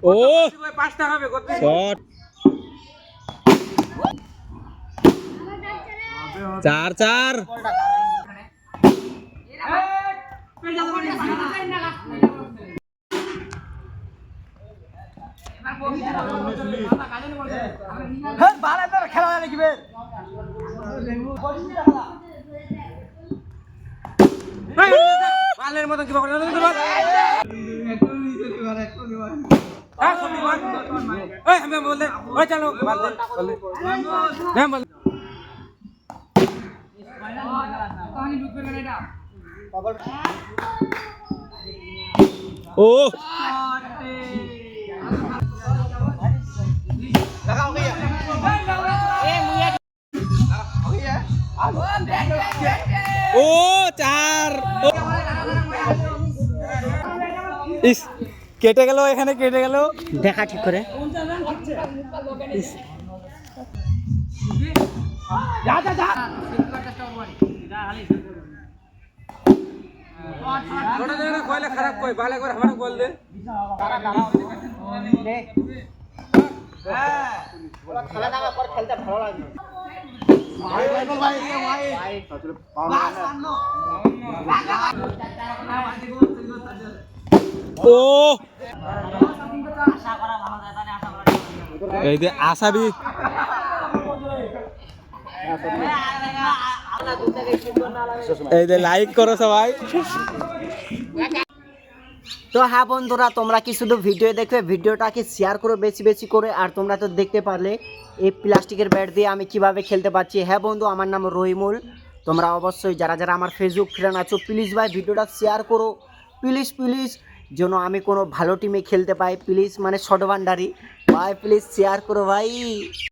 ও পাঁচটা হবে শট 4-4 বালের মতন কি বলে আমি বললে ওই চলো বাল বললে হ্যাঁ বল ও ও 4 ইস কেটে গেল এখানে কেটে গেল দেখা ঠিক করে ছোট জায়গা কইলে খারাপ কই ভালো করে আমারে বল দে হ্যাঁ ওরা খেলা দেখা পর খেলতে ভালো লাগে ভাই ও এই যে আশাবি এই যে লাইক করো সবাই তো হ্যাঁ বন্ধুরা তোমরা কি শুধু ভিডিও দেখবে ভিডিওটাকে শেয়ার করো বেশি বেশি করে আর তোমরা তো দেখতে পারলে এই প্লাস্টিকের ব্যাট দিয়ে আমি কিভাবে খেলতে পারছি হ্যাঁ বন্ধু আমার নাম রহিমুল তোমরা অবশ্যই যারা যারা আমার ফেসবুক ফ্রেন্ড আছো প্লিজ ভাই ভিডিওটা শেয়ার করো প্লিজ যেন আমি কোনো ভালো টিমে খেলতে পাই প্লিজ মানে শর্ট ভান্ডারি ভাই প্লিজ শেয়ার করো ভাই।